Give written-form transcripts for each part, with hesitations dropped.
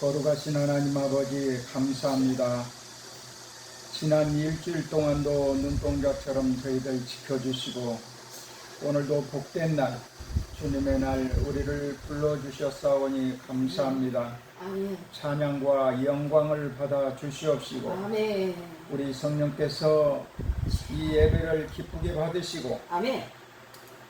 거룩하신 하나님 아버지 감사합니다. 지난 일주일 동안도 눈동자처럼 저희들 지켜주시고 오늘도 복된 날 주님의 날 우리를 불러주셨사오니 감사합니다. 아멘. 찬양과 영광을 받아 주시옵시고 아멘. 우리 성령께서 이 예배를 기쁘게 받으시고 아멘.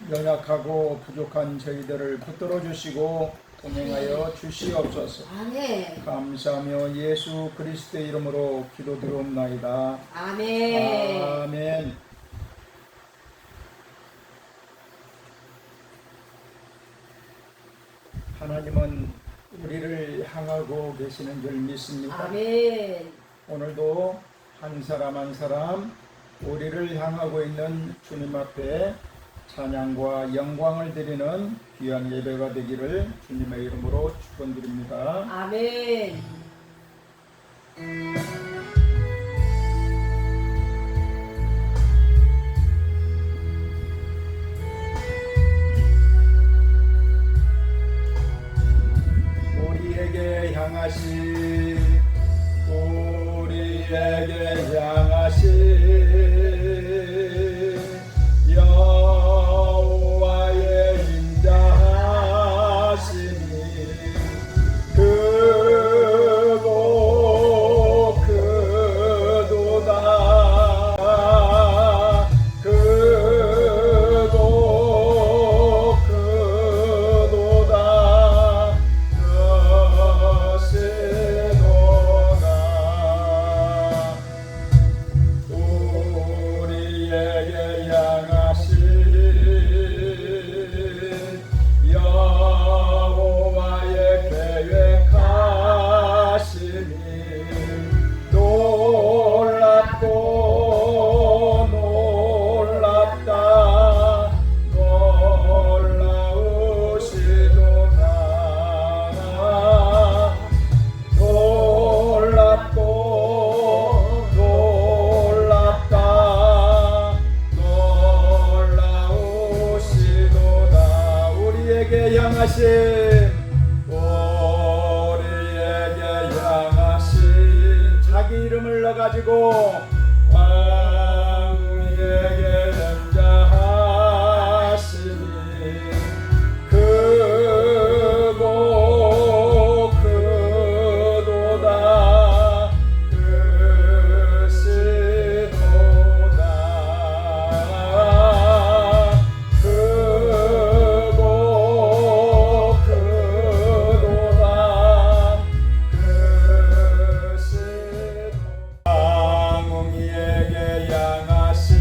연약하고 부족한 저희들을 붙들어 주시고 동행하여 주시옵소서. 아멘. 감사하며 예수 그리스도의 이름으로 기도드리옵나이다. 아멘. 아멘. 하나님은 우리를 향하고 계시는 줄 믿습니다. 아멘. 오늘도 한 사람 한 사람 우리를 향하고 있는 주님 앞에 찬양과 영광을 드리는 귀한 예배가 되기를 주님의 이름으로 축원드립니다. 아멘. 우리에게 향하신 우리에게 향하신 여호와의 인자하심이 크고 크도다. 크고 크도다. 우리에게 향하신 여호와의 계획하심이 놀랍고 놀랍다. 놀라우시도다. 놀랍고 놀랍다. 놀라우시도다. 우리에게 향하심 우리에게 향하심 자기 이름을 넣어가지고 광우에게 연자하시니 크고 크도다. 크시도다. 크고 크도다. 크시도다. 왕웅이에게 향하신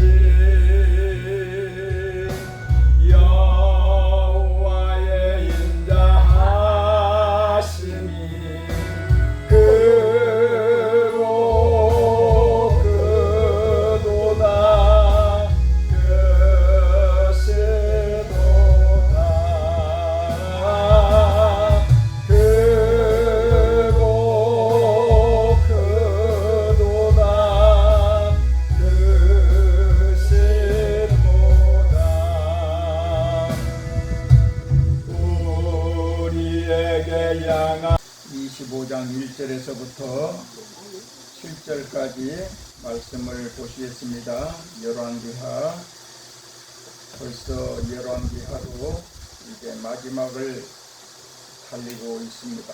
여호와의 인자하심이 크고 크도다. 크시도다. 크고 크도다. 크시도다. 우리에게 향한 25장 1절에서부터 7절까지 말씀을 보시겠습니다. 열왕기하 벌써 열왕기하로 이제 마지막을 달리고 있습니다.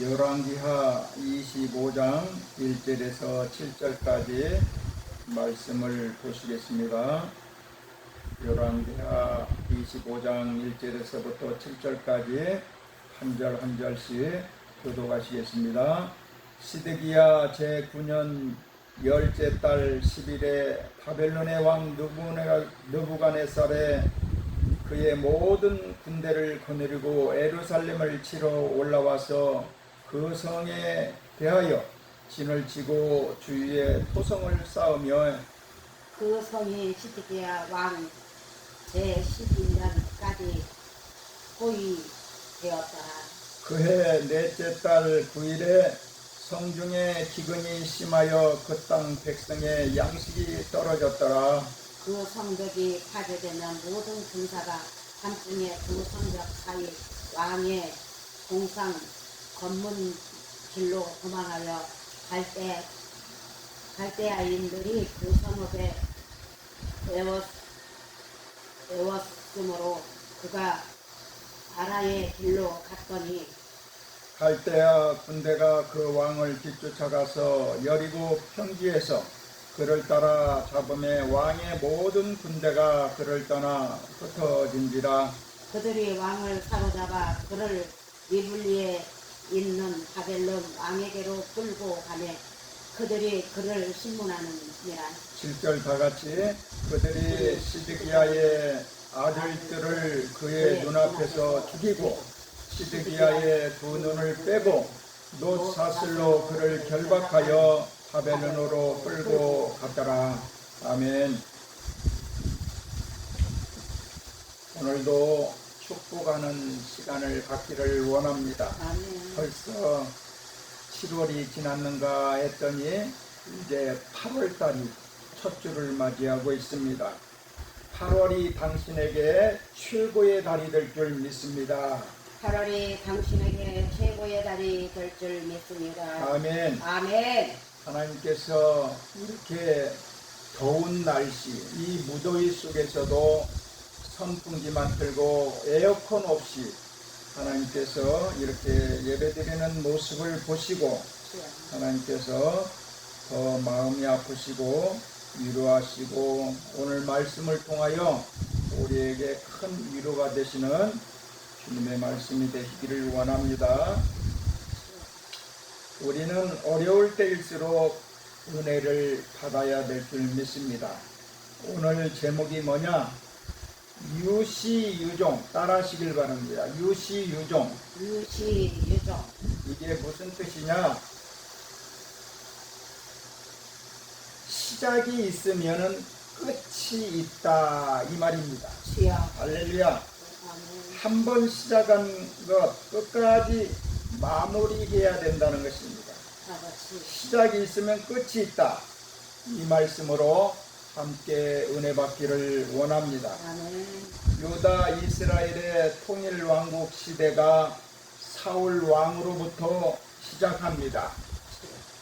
열왕기하 25장 1절에서 7절까지 말씀을 보시겠습니다. 열왕기하 25장 1절에서부터 7절까지 한 절 한 절씩 교독하시겠습니다. 시드기야 제9년 열째 달 10일에 바벨론의 왕 느부갓네살에 그의 모든 군대를 거느리고 예루살렘을 치러 올라와서 그 성에 대하여 진을 치고 주위에 토성을 쌓으며 그 성이 시드기야 왕 제12년까지 포위되었더라. 그해 넷째 달 9일에 성중에 기근이 심하여 그 땅 백성의 양식이 떨어졌더라. 그 성벽이 파괴되는 모든 군사가 함중에 두 성벽 사이 왕의 공상 검문 길로 도망하여 갈대아인들이 그 성읍에 애웠으므로 그가 아라의 길로 갔더니 갈대아 군대가 그 왕을 뒤쫓아가서 여리고 평지에서 그를 따라 잡음에 왕의 모든 군대가 그를 떠나 흩어진지라. 그들이 왕을 사로잡아 그를 리블리에 있는 바벨론 왕에게로 끌고 가매 그들이 그를 신문하느니라. 7절 다같이 그들이 시드기야의 아들들을 그의 눈앞에서 죽이고 시드기야의 두 눈을 빼고 놋사슬로 그를 결박하여 바벨론으로 끌고 갔더라. 아멘. 오늘도 축복하는 시간을 갖기를 원합니다. 아멘. 벌써 7월이 지났는가 했더니 이제 8월달이 첫 주를 맞이하고 있습니다. 8월이 당신에게 최고의 달이 될 줄 믿습니다. 8월이 당신에게 최고의 달이 될 줄 믿습니다. 아멘. 아멘. 하나님께서 이렇게 더운 날씨, 이 무더위 속에서도 선풍기만 틀고 에어컨 없이 하나님께서 이렇게 예배드리는 모습을 보시고 하나님께서 더 마음이 아프시고 위로하시고 오늘 말씀을 통하여 우리에게 큰 위로가 되시는 주님의 말씀이 되시기를 원합니다. 우리는 어려울 때일수록 은혜를 받아야 될 줄 믿습니다. 오늘 제목이 뭐냐? 유시유종, 따라하시길 바랍니다. 유시유종. 유시유종. 이게 무슨 뜻이냐? 시작이 있으면은 끝이 있다 이 말입니다. 주여. 할렐루야. 아멘. 한 번 시작한 것 끝까지 마무리해야 된다는 것입니다. 아버지. 시작이 있으면 끝이 있다. 이 말씀으로 함께 은혜 받기를 원합니다. 아멘. 유다 이스라엘의 통일 왕국 시대가 사울 왕으로부터 시작합니다.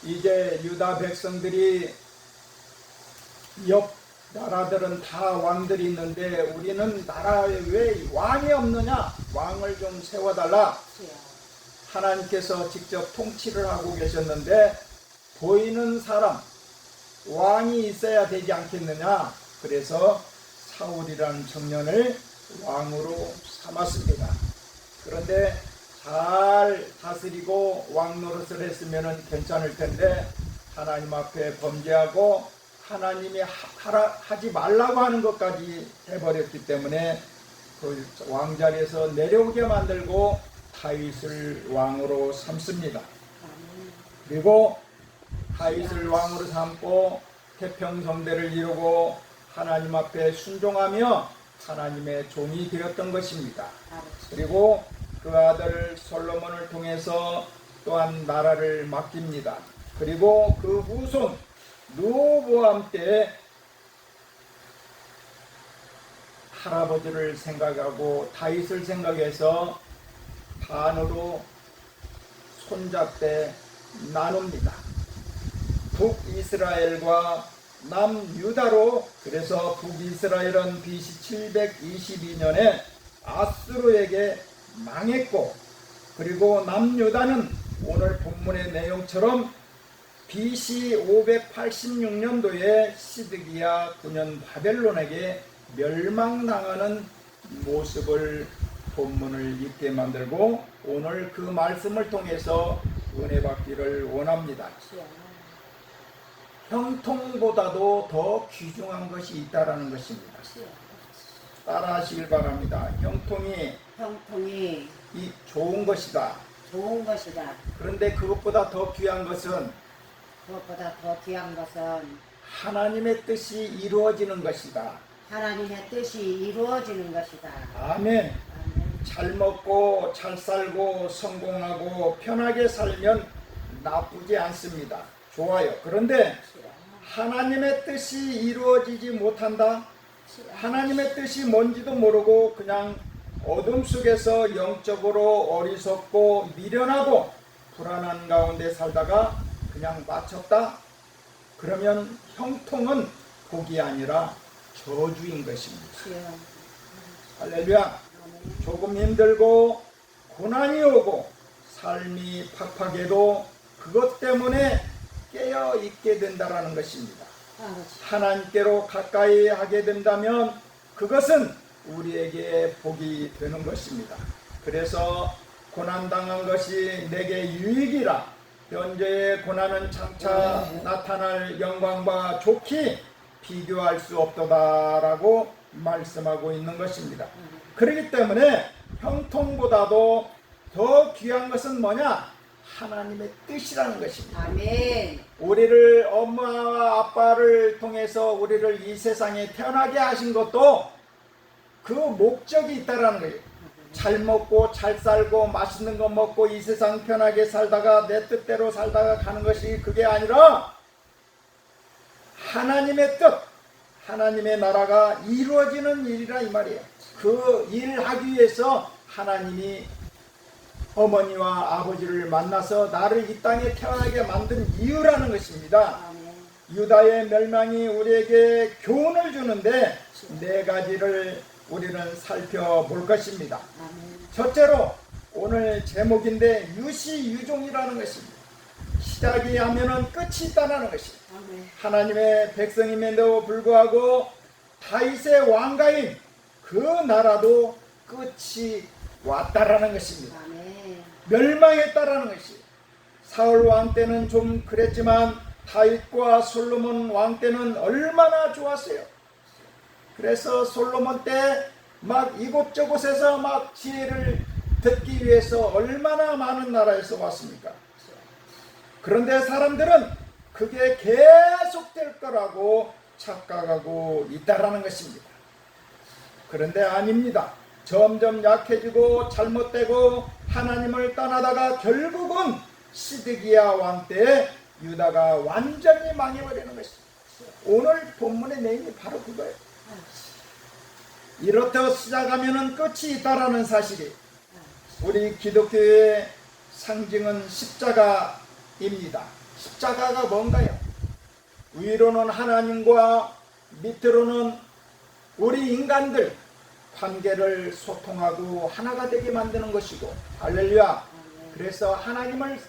이제 유다 백성들이 옆 나라들은 다 왕들이 있는데 우리는 나라에 왜 왕이 없느냐? 왕을 좀 세워달라. 주여. 하나님께서 직접 통치를 하고 계셨는데 보이는 사람, 왕이 있어야 되지 않겠느냐? 그래서 사울이라는 청년을 왕으로 삼았습니다. 그런데 잘 다스리고 왕 노릇을 했으면 괜찮을 텐데 하나님 앞에 범죄하고 하나님이 하지 말라고 하는 것까지 해버렸기 때문에 그 왕자리에서 내려오게 만들고 다윗을 왕으로 삼습니다. 아멘. 그리고 다윗을 왕으로 삼고 태평성대를 이루고 하나님 앞에 순종하며 하나님의 종이 되었던 것입니다. 아버지. 그리고 그 아들 솔로몬을 통해서 또한 나라를 맡깁니다. 그리고 그 후손 르호보암 때 할아버지를 생각하고 다윗을 생각해서 반으로 손잡대 나눕니다. 북이스라엘과 남유다로. 그래서 북이스라엘은 BC 722년에 아수르에게 망했고 그리고 남유다는 오늘 본문의 내용처럼 BC 586년도에 시드기야 9년 바벨론에게 멸망당하는 모습을 본문을 읽게 만들고 오늘 그 말씀을 통해서 은혜 받기를 원합니다. 주여. 형통보다도 더 귀중한 것이 있다라는 것입니다. 주여. 따라하시길 바랍니다. 형통이 형통이 이 좋은 것이다. 좋은 것이다. 그런데 그것보다 더 귀한 것은 그것보다 더 귀한 것은 하나님의 뜻이 이루어지는 것이다. 하나님의 뜻이 이루어지는 것이다. 아멘. 아멘. 잘 먹고 잘 살고 성공하고 편하게 살면 나쁘지 않습니다. 좋아요. 그런데 주여. 하나님의 뜻이 이루어지지 못한다. 주여. 하나님의 뜻이 뭔지도 모르고 그냥 어둠 속에서 영적으로 어리석고 미련하고 불안한 가운데 살다가 그냥 마쳤다? 그러면 형통은 복이 아니라 저주인 것입니다. 주여. 할렐루야. 아멘. 조금 힘들고 고난이 오고 삶이 팍팍해도 그것 때문에 깨어 있게 된다라는 것입니다. 아버지. 하나님께로 가까이 하게 된다면 그것은 우리에게 복이 되는 것입니다. 그래서 고난당한 것이 내게 유익이라 현재의 고난은 장차 나타날 영광과 좋기 비교할 수 없도다라고 말씀하고 있는 것입니다. 그렇기 때문에 형통보다도 더 귀한 것은 뭐냐? 하나님의 뜻이라는 것입니다. 아멘. 우리를 엄마와 아빠를 통해서 우리를 이 세상에 태어나게 하신 것도 그 목적이 있다라는 거예요. 잘 먹고 잘 살고 맛있는 거 먹고 이 세상 편하게 살다가 내 뜻대로 살다가 가는 것이 그게 아니라 하나님의 뜻, 하나님의 나라가 이루어지는 일이라 이 말이에요. 그 일을 하기 위해서 하나님이 어머니와 아버지를 만나서 나를 이 땅에 태어나게 만든 이유라는 것입니다. 아멘. 유다의 멸망이 우리에게 교훈을 주는데 네 가지를 우리는 살펴볼 것입니다. 아멘. 첫째로 오늘 제목인데 유시유종이라는 것입니다. 시작이 하면은 끝이 있다는 것입니다. 아멘. 하나님의 백성임에도 불구하고 다윗의 왕가인 그 나라도 끝이 왔다라는 것입니다. 아멘. 멸망했다라는 것이 사울 왕 때는 좀 그랬지만 다윗과 솔로몬 왕 때는 얼마나 좋았어요. 그래서 솔로몬 때 막 이곳저곳에서 막 지혜를 듣기 위해서 얼마나 많은 나라에서 왔습니까? 그런데 사람들은 그게 계속될 거라고 착각하고 있다라는 것입니다. 그런데 아닙니다. 점점 약해지고 잘못되고 하나님을 떠나다가 결국은 시드기야 왕 때 유다가 완전히 망해버리는 것입니다. 오늘 본문의 내용이 바로 그거예요. 이렇게 시작하면 끝이 있다라는 사실이 우리 기독교의 상징은 십자가입니다. 십자가가 뭔가요? 위로는 하나님과 밑으로는 우리 인간들 관계를 소통하고 하나가 되게 만드는 것이고 할렐루야. 그래서 하나님을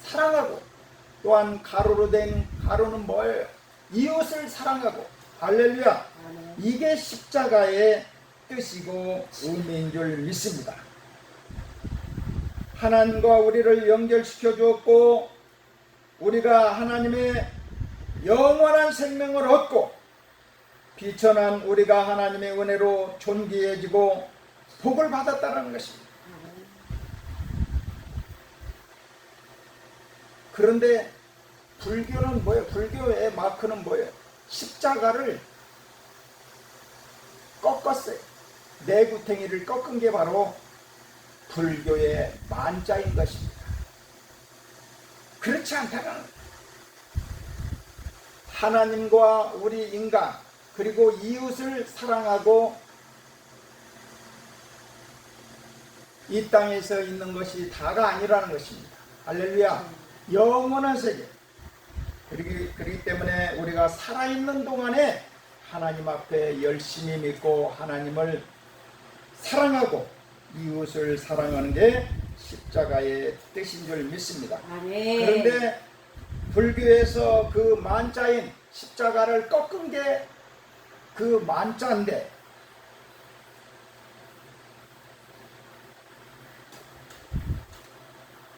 사랑하고 또한 가로로 된 가로는 뭐예요? 이웃을 사랑하고 할렐루야. 이게 십자가의 뜻이고 의미인 줄 믿습니다. 하나님과 우리를 연결시켜 주었고 우리가 하나님의 영원한 생명을 얻고 비천한 우리가 하나님의 은혜로 존귀해지고 복을 받았다는 것입니다. 그런데 불교는 뭐예요? 불교의 마크는 뭐예요? 십자가를 꺾었어요. 내구탱이를 꺾은 게 바로 불교의 만자인 것입니다. 그렇지 않다는 거예요. 하나님과 우리 인간 그리고 이웃을 사랑하고 이 땅에서 있는 것이 다가 아니라는 것입니다. 할렐루야. 영원한 세계. 그렇기 때문에 우리가 살아있는 동안에 하나님 앞에 열심히 믿고 하나님을 사랑하고 이웃을 사랑하는 게 십자가의 뜻인 줄 믿습니다. 아멘. 그런데 불교에서 그 만자인 십자가를 꺾은 게 그 만자인데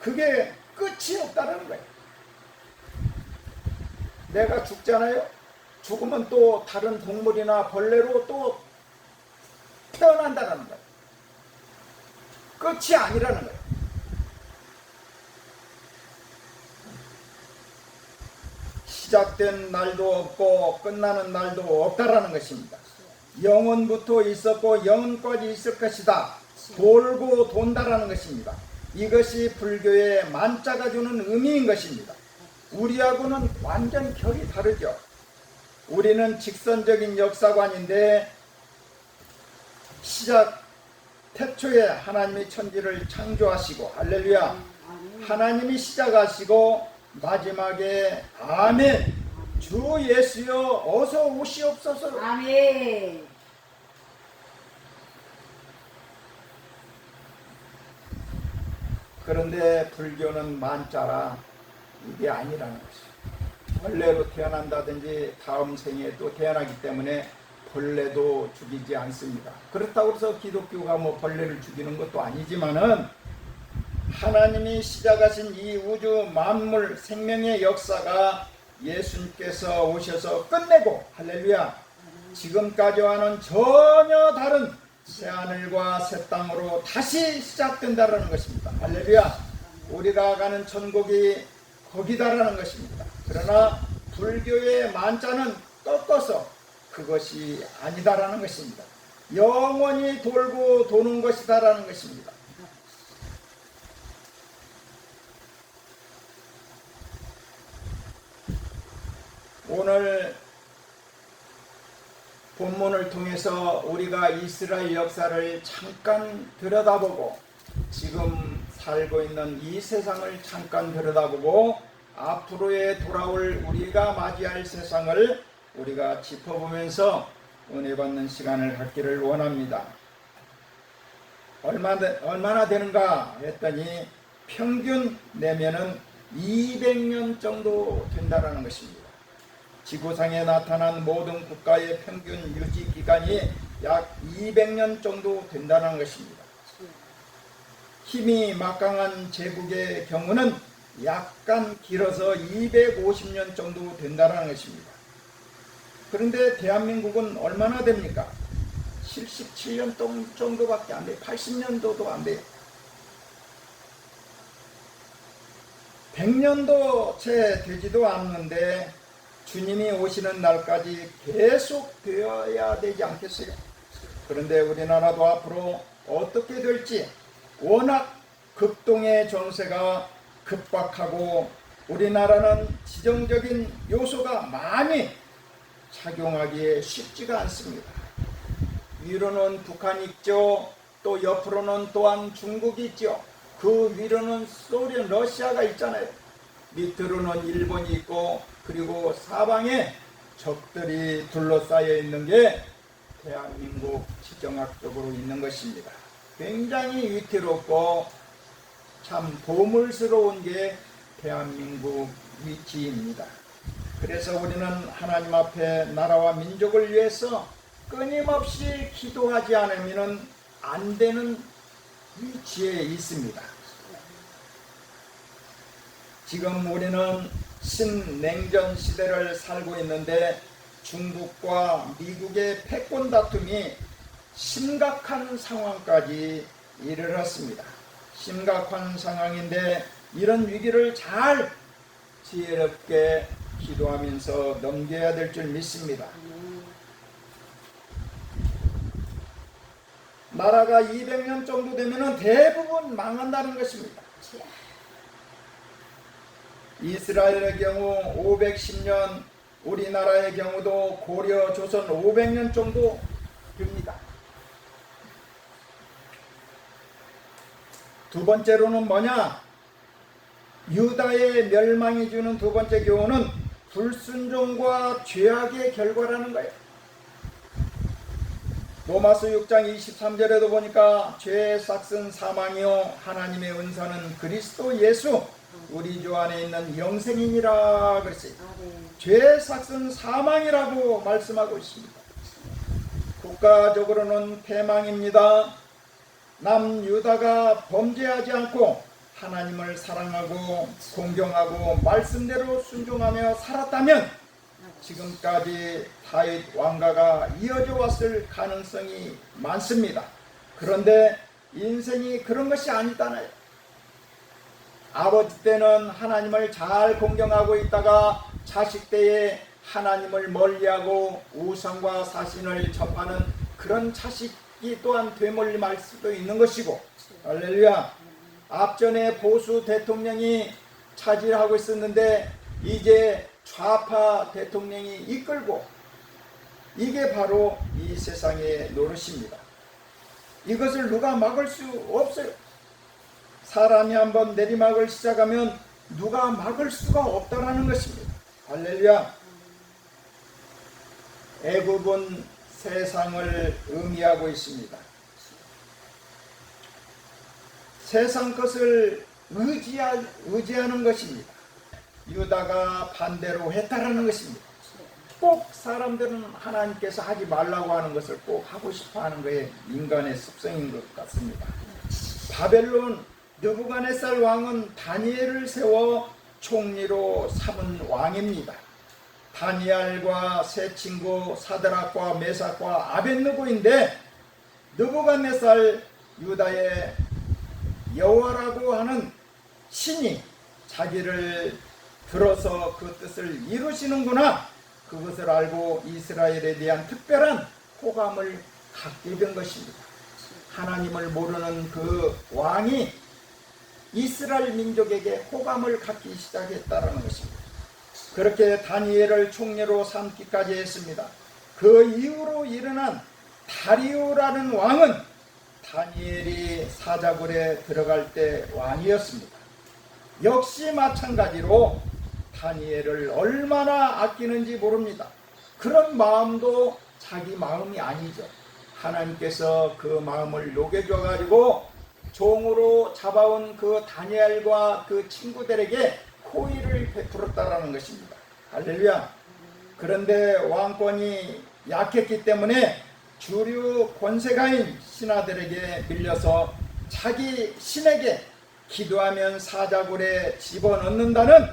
그게 끝이 없다는 거예요. 내가 죽잖아요. 죽으면 또 다른 동물이나 벌레로 또 태어난다는 거예요. 끝이 아니라는 거예요. 시작된 날도 없고 끝나는 날도 없다라는 것입니다. 영원부터 있었고 영원까지 있을 것이다. 돌고 돈다라는 것입니다. 이것이 불교의 만자가 주는 의미인 것입니다. 우리하고는 완전 결이 다르죠. 우리는 직선적인 역사관인데 시작 태초에 하나님이 천지를 창조하시고 할렐루야 하나님이 시작하시고 마지막에 아멘, 주 예수여 어서 오시옵소서. 아멘. 그런데 불교는 만자라 이게 아니라는 것이죠. 벌레로 태어난다든지 다음 생에 또 태어나기 때문에 벌레도 죽이지 않습니다. 그렇다고 해서 기독교가 뭐 벌레를 죽이는 것도 아니지만은 하나님이 시작하신 이 우주 만물 생명의 역사가 예수님께서 오셔서 끝내고, 할렐루야, 지금까지와는 전혀 다른 새하늘과 새 땅으로 다시 시작된다라는 것입니다. 할렐루야. 우리가 가는 천국이 거기다라는 것입니다. 그러나 불교의 만자는 꺾어서 그것이 아니다라는 것입니다. 영원히 돌고 도는 것이다라는 것입니다. 오늘 본문을 통해서 우리가 이스라엘 역사를 잠깐 들여다보고 지금 살고 있는 이 세상을 잠깐 들여다보고 앞으로에 돌아올 우리가 맞이할 세상을 우리가 짚어보면서 은혜 받는 시간을 갖기를 원합니다. 얼마나 되는가 했더니 평균 내면은 200년 정도 된다는 것입니다. 지구상에 나타난 모든 국가의 평균 유지 기간이 약 200년 정도 된다는 것입니다. 힘이 막강한 제국의 경우는 약간 길어서 250년 정도 된다는 것입니다. 그런데 대한민국은 얼마나 됩니까? 77년 정도밖에 안 돼요. 80년도도 안 돼요. 100년도 채 되지도 않는데 주님이 오시는 날까지 계속 되어야 되지 않겠어요? 그런데 우리나라도 앞으로 어떻게 될지 워낙 급동의 전세가 급박하고 우리나라는 지정적인 요소가 많이 작용하기에 쉽지가 않습니다. 위로는 북한이 있죠. 또 옆으로는 또한 중국이 있죠. 그 위로는 소련, 러시아가 있잖아요. 밑으로는 일본이 있고 그리고 사방에 적들이 둘러싸여 있는 게 대한민국 지정학적으로 있는 것입니다. 굉장히 위태롭고 참 보물스러운 게 대한민국 위치입니다. 그래서 우리는 하나님 앞에 나라와 민족을 위해서 끊임없이 기도하지 않으면 안 되는 위치에 있습니다. 지금 우리는 신냉전 시대를 살고 있는데 중국과 미국의 패권 다툼이 심각한 상황까지 이르렀습니다. 심각한 상황인데 이런 위기를 잘 지혜롭게 기도하면서 넘겨야 될 줄 믿습니다. 나라가 200년 정도 되면 대부분 망한다는 것입니다. 이스라엘의 경우 510년, 우리나라의 경우도 고려, 조선 500년 정도 됩니다. 두 번째로는 뭐냐? 유다의 멸망이 주는 두 번째 교훈은 불순종과 죄악의 결과라는 거예요. 로마서 6장 23절에도 보니까 죄의 삭은 사망이요 하나님의 은사는 그리스도 예수 우리 주 안에 있는 영생이니라 그랬어요. 죄의 삭은 사망이라고 말씀하고 있습니다. 국가적으로는 패망입니다. 남유다가 범죄하지 않고 하나님을 사랑하고 공경하고 말씀대로 순종하며 살았다면 지금까지 다윗 왕가가 이어져 왔을 가능성이 많습니다. 그런데 인생이 그런 것이 아니잖아요. 아버지 때는 하나님을 잘 공경하고 있다가 자식 때에 하나님을 멀리하고 우상과 사신을 접하는 그런 자식이 또한 되물림할 수도 있는 것이고, 할렐루야. 앞전에 보수 대통령이 차지하고 있었는데 이제 좌파 대통령이 이끌고, 이게 바로 이 세상의 노릇입니다. 이것을 누가 막을 수 없어요. 사람이 한번 내리막을 시작하면 누가 막을 수가 없다라는 것입니다. 할렐루야. 애굽은 세상을 의미하고 있습니다. 세상 것을 의지하는 것입니다. 유다가 반대로 했다라는 것입니다. 꼭 사람들은 하나님께서 하지 말라고 하는 것을 꼭 하고 싶어 하는 것이 인간의 습성인 것 같습니다. 바벨론 느부갓네살 왕은 다니엘을 세워 총리로 삼은 왕입니다. 다니엘과 세 친구 사드락과 메삭과 아벳느고인데, 느부갓네살 유다의 여호와라고 하는 신이 자기를 들어서 그 뜻을 이루시는구나, 그것을 알고 이스라엘에 대한 특별한 호감을 갖게 된 것입니다. 하나님을 모르는 그 왕이 이스라엘 민족에게 호감을 갖기 시작했다는 것입니다. 그렇게 다니엘을 총리로 삼기까지 했습니다. 그 이후로 일어난 다리오라는 왕은 다니엘이 사자굴에 들어갈 때 왕이었습니다. 역시 마찬가지로 다니엘을 얼마나 아끼는지 모릅니다. 그런 마음도 자기 마음이 아니죠. 하나님께서 그 마음을 녹여줘 가지고 종으로 잡아온 그 다니엘과 그 친구들에게 호의를 베풀었다라는 것입니다. 할렐루야. 그런데 왕권이 약했기 때문에 주류 권세가인 신하들에게 밀려서 자기 신에게 기도하면 사자굴에 집어넣는다는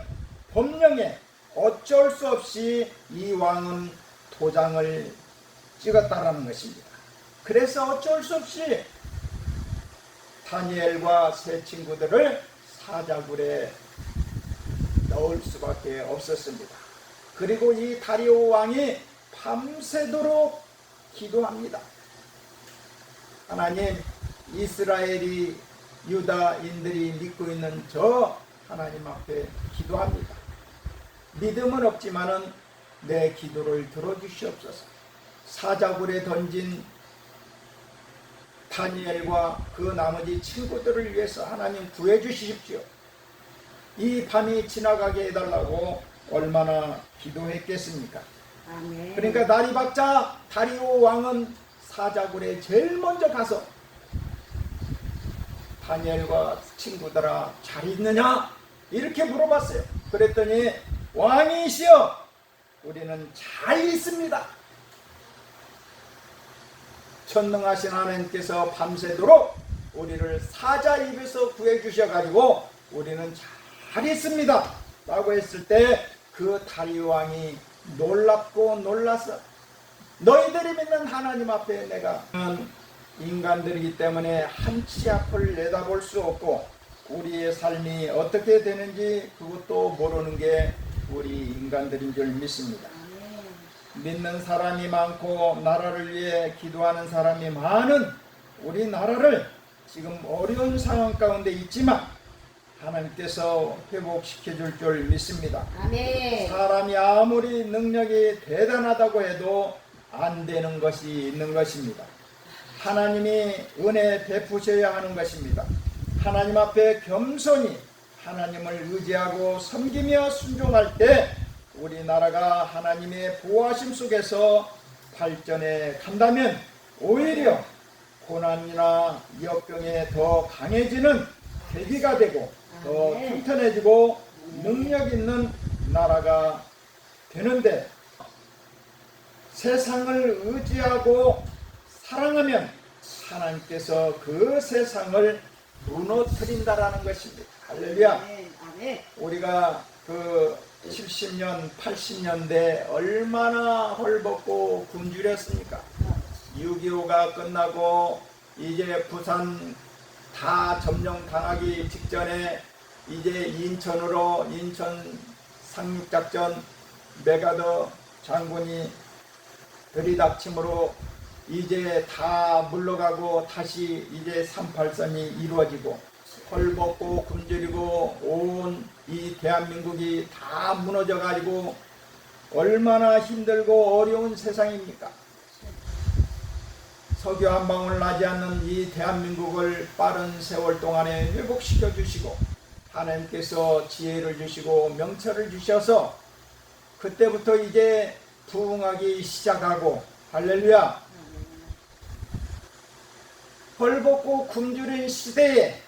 법령에 어쩔 수 없이 이 왕은 도장을 찍었다라는 것입니다. 그래서 어쩔 수 없이 다니엘과 세 친구들을 사자굴에 넣을 수밖에 없었습니다. 그리고 이 다리오 왕이 밤새도록 기도합니다. 하나님, 이스라엘이 유다인들이 믿고 있는 저 하나님 앞에 기도합니다. 믿음은 없지만은 내 기도를 들어주시옵소서. 사자굴에 던진 다니엘과 그 나머지 친구들을 위해서 하나님 구해 주십시오. 이 밤이 지나가게 해달라고 얼마나 기도했겠습니까? 아멘. 그러니까 날이 밝자 다리오 왕은 사자굴에 제일 먼저 가서 다니엘과 친구들아 잘 있느냐? 이렇게 물어봤어요. 그랬더니 왕이시여, 우리는 잘 있습니다. 전능하신 하나님께서 밤새도록 우리를 사자 입에서 구해 주셔가지고 우리는 잘 있습니다 라고 했을 때 그 다리오 왕이 놀랍고 놀라서, 너희들이 믿는 하나님 앞에 내가 인간들이기 때문에 한치 앞을 내다볼 수 없고 우리의 삶이 어떻게 되는지 그것도 모르는 게 우리 인간들인 줄 믿습니다. 믿는 사람이 많고 나라를 위해 기도하는 사람이 많은 우리 나라를 지금 어려운 상황 가운데 있지만 하나님께서 회복시켜 줄 믿습니다. 아멘. 사람이 아무리 능력이 대단하다고 해도 안 되는 것이 있는 것입니다. 하나님이 은혜 베푸셔야 하는 것입니다. 하나님 앞에 겸손히 하나님을 의지하고 섬기며 순종할 때 우리나라가 하나님의 보호하심 속에서 발전해 간다면 오히려 고난이나 역병에 더 강해지는 계기가 되고 더 튼튼해지고 능력 있는 나라가 되는데, 세상을 의지하고 사랑하면 하나님께서 그 세상을 무너뜨린다라는 것입니다. 할렐루야. 아멘. 우리가 그 70년, 80년대 얼마나 헐벗고 굶주렸습니까? 6.25가 끝나고 이제 부산 다 점령당하기 직전에 이제 인천으로, 인천 상륙작전 메가더 장군이 들이닥침으로 이제 다 물러가고 다시 이제 38선이 이루어지고 헐벗고 굶주리고 온 이 대한민국이 다 무너져 가지고 얼마나 힘들고 어려운 세상입니까? 석유 한 방울 나지 않는 이 대한민국을 빠른 세월 동안에 회복시켜 주시고 하나님께서 지혜를 주시고 명철을 주셔서 그때부터 이제 부흥하기 시작하고 할렐루야. 헐벗고 굶주린 시대에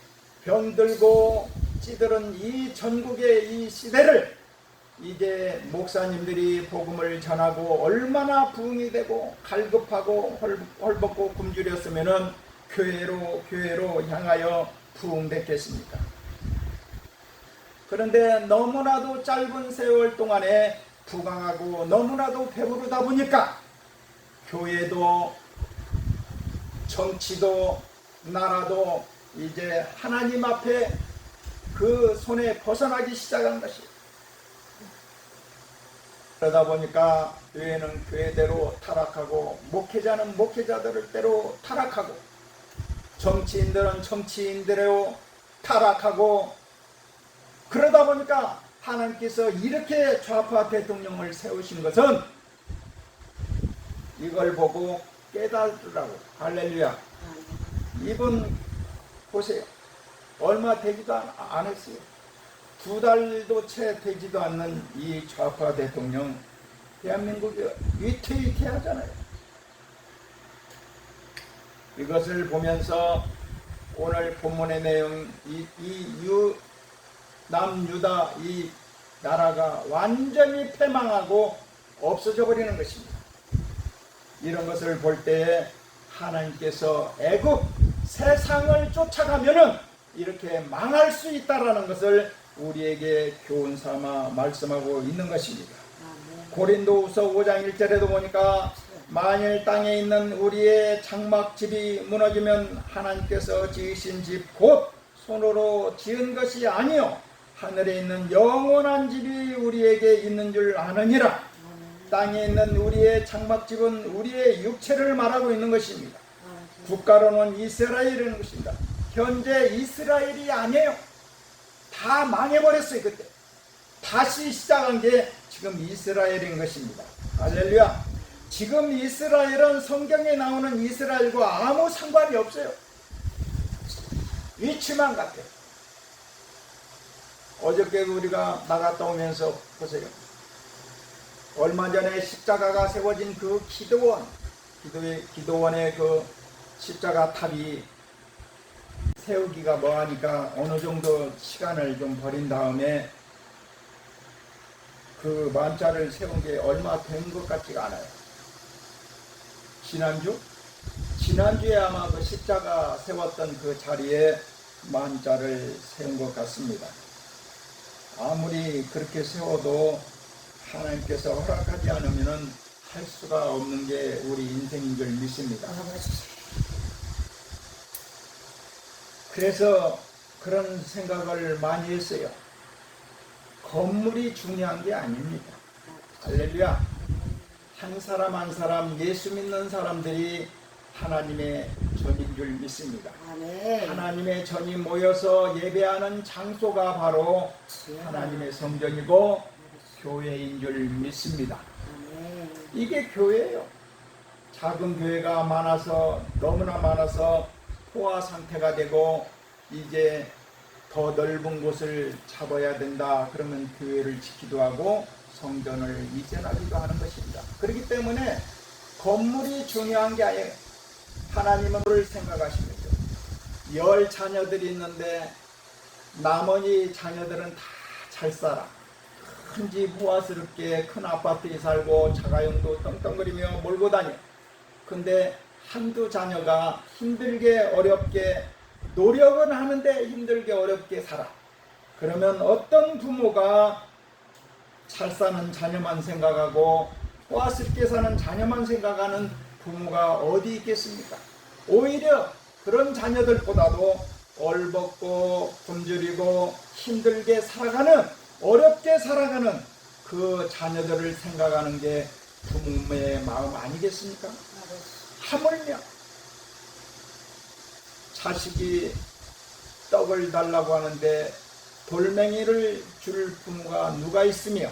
병들고 찌들은 이 전국의 이 시대를 이제 목사님들이 복음을 전하고 얼마나 부흥이 되고 갈급하고 헐벗고 굶주렸으면은 교회로 향하여 부흥됐겠습니까? 그런데 너무나도 짧은 세월 동안에 부강하고 너무나도 배부르다 보니까 교회도 정치도 나라도 이제 하나님 앞에 그 손에 벗어나기 시작한 것이에요. 그러다 보니까 교회는 교회대로 타락하고 목회자는 목회자들을 대로 타락하고 정치인들은 정치인대로 타락하고 그러다 보니까 하나님께서 이렇게 좌파 대통령을 세우신 것은 이걸 보고 깨달으라고. 할렐루야. 이분 보세요. 얼마 되지도 안 했어요. 2달도 채 되지도 않는 이 좌파 대통령 대한민국이 위태위태하잖아요. 이것을 보면서 오늘 본문의 내용 남유다 이 나라가 완전히 패망하고 없어져 버리는 것입니다. 이런 것을 볼 때에 하나님께서 애굽 세상을 쫓아가면은 이렇게 망할 수 있다라는 것을 우리에게 교훈 삼아 말씀하고 있는 것입니다. 고린도후서 5장 1절에도 보니까 만일 땅에 있는 우리의 장막집이 무너지면 하나님께서 지으신 집 곧 손으로 지은 것이 아니요 하늘에 있는 영원한 집이 우리에게 있는 줄 아느니라. 땅에 있는 우리의 장막집은 우리의 육체를 말하고 있는 것입니다. 국가로는 이스라엘이라는 것입니다. 현재 이스라엘이 아니에요. 다 망해버렸어요. 그때 다시 시작한 게 지금 이스라엘인 것입니다. 할렐루야. 지금 이스라엘은 성경에 나오는 이스라엘과 아무 상관이 없어요. 위치만 같아요. 어저께 우리가 나갔다 오면서 보세요. 얼마 전에 십자가가 세워진 그 기도원의 그 십자가 탑이 세우기가 뭐하니까 어느 정도 시간을 좀 버린 다음에 그 만자를 세운 게 얼마 된 것 같지가 않아요. 지난주에 아마 그 십자가 세웠던 그 자리에 만자를 세운 것 같습니다. 아무리 그렇게 세워도 하나님께서 허락하지 않으면 할 수가 없는 게 우리 인생인 줄 믿습니다. 그래서 그런 생각을 많이 했어요. 건물이 중요한 게 아닙니다. 할렐루야. 한 사람 한 사람 예수 믿는 사람들이 하나님의 전인 줄 믿습니다. 아멘. 하나님의 전이 모여서 예배하는 장소가 바로 하나님의 성전이고 교회인 줄 믿습니다. 아멘. 이게 교회예요. 작은 교회가 많아서 너무나 많아서 포화 상태가 되고 이제 더 넓은 곳을 잡아야 된다. 그러면 교회를 짓기도 하고 성전을 이전하기도 하는 것입니다. 그렇기 때문에 건물이 중요한 게 아니에요. 하나님은 그를 생각하십니다. 10 자녀들이 있는데 나머지 자녀들은 다 잘 살아. 큰 집 호화스럽게 큰 아파트에 살고 자가용도 떵떵거리며 몰고 다녀. 근데 한두 자녀가 힘들게 어렵게 노력은 하는데 힘들게 어렵게 살아. 그러면 어떤 부모가 잘 사는 자녀만 생각하고 호화스럽게 사는 자녀만 생각하는 부모가 어디 있겠습니까? 오히려 그런 자녀들보다도 얼벗고 굶주리고 힘들게 살아가는 어렵게 살아가는 그 자녀들을 생각하는 게 부모의 마음 아니겠습니까? 하물며 자식이 떡을 달라고 하는데 돌멩이를 줄 부모가 누가 있으며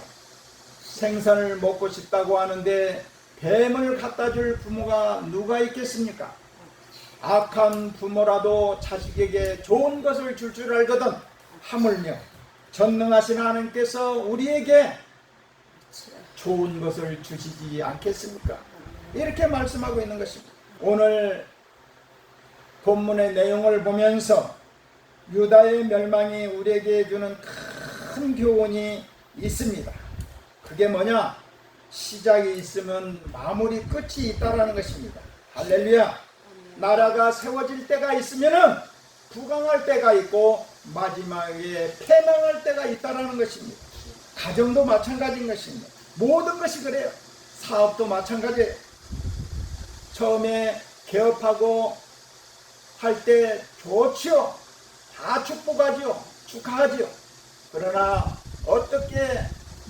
생선을 먹고 싶다고 하는데 뱀을 갖다 줄 부모가 누가 있겠습니까? 악한 부모라도 자식에게 좋은 것을 줄 줄 알거든 하물며 전능하신 하나님께서 우리에게 좋은 것을 주시지 않겠습니까? 이렇게 말씀하고 있는 것입니다. 오늘 본문의 내용을 보면서 유다의 멸망이 우리에게 주는 큰 교훈이 있습니다. 그게 뭐냐? 시작이 있으면 마무리 끝이 있다라는 것입니다. 할렐루야. 나라가 세워질 때가 있으면은 부강할 때가 있고 마지막에 패망할 때가 있다라는 것입니다. 가정도 마찬가지인 것입니다. 모든 것이 그래요. 사업도 마찬가지예요. 처음에 개업하고 할 때 좋지요. 다 축복하지요. 축하하지요. 그러나 어떻게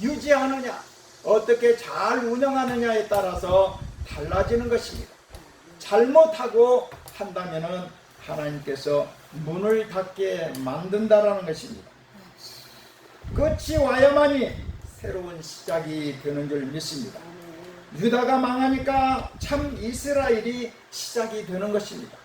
유지하느냐, 어떻게 잘 운영하느냐에 따라서 달라지는 것입니다. 잘못하고 한다면은 하나님께서 문을 닫게 만든다라는 것입니다. 끝이 와야만이 새로운 시작이 되는 줄 믿습니다. 유다가 망하니까 참 이스라엘이 시작이 되는 것입니다.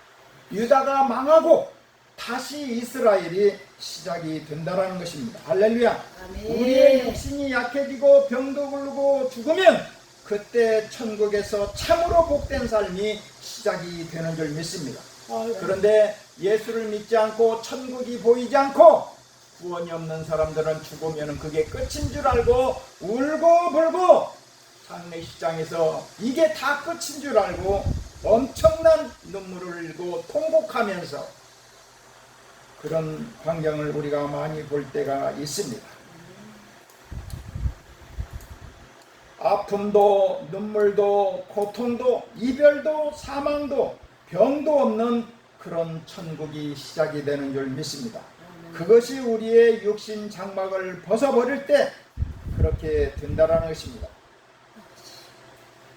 유다가 망하고 다시 이스라엘이 시작이 된다는 것입니다. 할렐루야. 아멘. 우리의 육신이 약해지고 병도 굴고 죽으면 그때 천국에서 참으로 복된 삶이 시작이 되는 줄 믿습니다. 그런데 예수를 믿지 않고 천국이 보이지 않고 구원이 없는 사람들은 죽으면 그게 끝인 줄 알고 울고 불고 장례식장에서 이게 다 끝인 줄 알고 엄청난 눈물을 흘리고 통곡하면서 그런 광경을 우리가 많이 볼 때가 있습니다. 아픔도 눈물도 고통도 이별도 사망도 병도 없는 그런 천국이 시작이 되는 줄 믿습니다. 그것이 우리의 육신 장막을 벗어버릴 때 그렇게 된다라는 것입니다.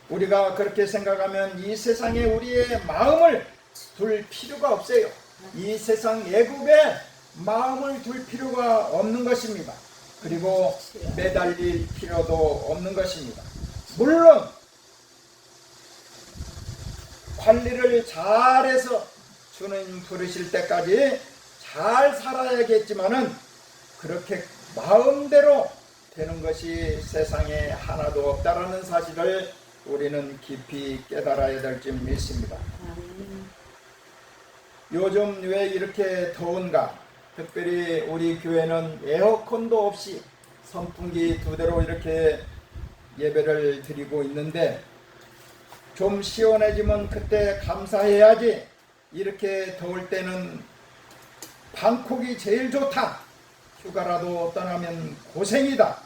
우리가 그렇게 생각하면 이 세상에 우리의 마음을 둘 필요가 없어요. 이 세상 애국에 마음을 둘 필요가 없는 것입니다. 그리고 매달릴 필요도 없는 것입니다. 물론 관리를 잘해서 주님 부르실 때까지 잘 살아야겠지만은 그렇게 마음대로 되는 것이 세상에 하나도 없다라는 사실을 우리는 깊이 깨달아야 될 줄 믿습니다. 요즘 왜 이렇게 더운가? 특별히 우리 교회는 에어컨도 없이 선풍기 2대로 이렇게 예배를 드리고 있는데 좀 시원해지면 그때 감사해야지. 이렇게 더울 때는 방콕이 제일 좋다. 휴가라도 떠나면 고생이다.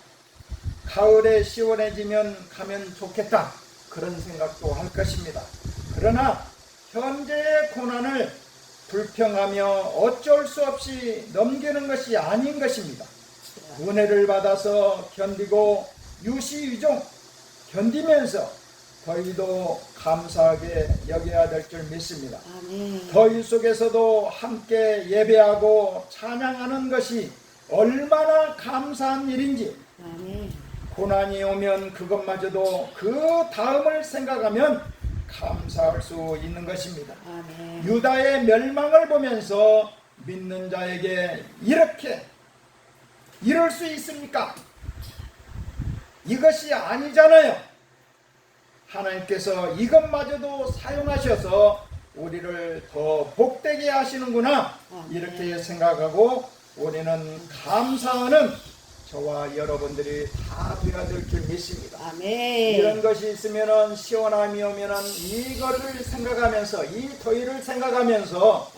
가을에 시원해지면 가면 좋겠다. 그런 생각도 할 것입니다. 그러나 현재의 고난을 불평하며 어쩔 수 없이 넘기는 것이 아닌 것입니다. 은혜를 받아서 견디고 유시유종 견디면서 더위도 감사하게 여겨야 될 줄 믿습니다. 아멘. 더위 속에서도 함께 예배하고 찬양하는 것이 얼마나 감사한 일인지, 아멘. 고난이 오면 그것마저도 그 다음을 생각하면 감사할 수 있는 것입니다. 아멘. 유다의 멸망을 보면서 믿는 자에게 이렇게 이럴 수 있습니까? 이것이 아니잖아요. 하나님께서 이것마저도 사용하셔서 우리를 더 복되게 하시는구나. 이렇게 생각하고 우리는 감사하는 저와 여러분들이 다 되어야 될 줄 믿습니다. 아멘. 이런 것이 있으면은 시원함이 오면은 이거를 생각하면서 이 더위를 생각하면서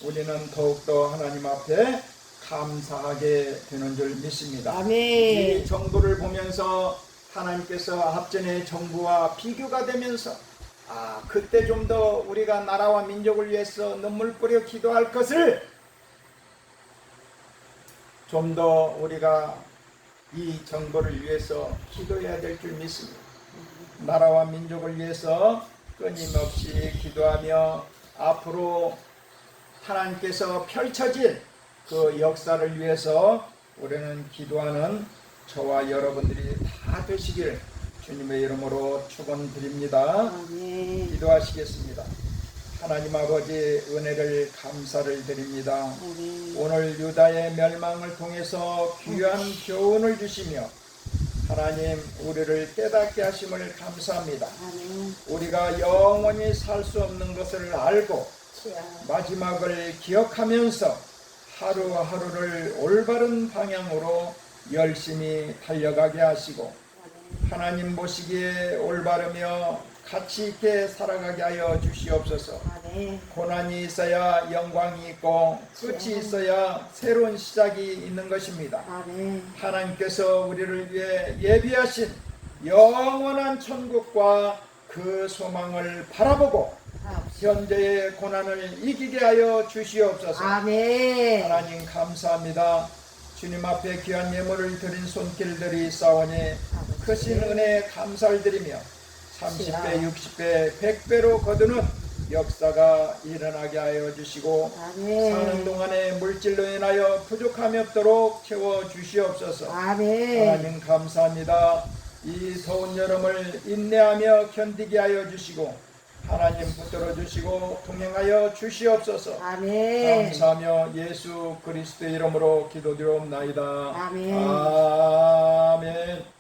우리는 더욱더 하나님 앞에 감사하게 되는 줄 믿습니다. 아멘. 이 정부를 보면서 하나님께서 앞전의 정부와 비교가 되면서 그때 좀 더 우리가 나라와 민족을 위해서 눈물 뿌려 기도할 것을 좀 더 우리가 이 정부를 위해서 기도해야 될 줄 믿습니다. 나라와 민족을 위해서 끊임없이 기도하며 앞으로 하나님께서 펼쳐질 그 역사를 위해서 우리는 기도하는 저와 여러분들이 다 되시길 주님의 이름으로 축원드립니다. 아멘. 기도하시겠습니다. 하나님 아버지 은혜를 감사를 드립니다. 아멘. 오늘 유다의 멸망을 통해서 귀한 교훈을 주시며 하나님 우리를 깨닫게 하심을 감사합니다. 아멘. 우리가 영원히 살 수 없는 것을 알고 주여. 마지막을 기억하면서 하루하루를 올바른 방향으로 열심히 달려가게 하시고 아멘. 하나님 보시기에 올바르며 가치 있게 살아가게 하여 주시옵소서. 아멘. 고난이 있어야 영광이 있고 끝이 있어야 새로운 시작이 있는 것입니다. 아멘. 하나님께서 우리를 위해 예비하신 영원한 천국과 그 소망을 바라보고 현재의 고난을 이기게 하여 주시옵소서. 아멘. 하나님 감사합니다. 주님 앞에 귀한 예물을 드린 손길들이 있사오니 크신 은혜에 감사를 드리며 30배, 60배, 100배로 거두는 역사가 일어나게 하여 주시고 아멘. 사는 동안에 물질로 인하여 부족함이 없도록 채워 주시옵소서. 아멘. 하나님 감사합니다. 이 더운 여름을 인내하며 견디게 하여 주시고 하나님 붙들어 주시고 동행하여 주시옵소서. 아멘. 감사하며 예수 그리스도의 이름으로 기도드리옵나이다. 아멘. 아멘.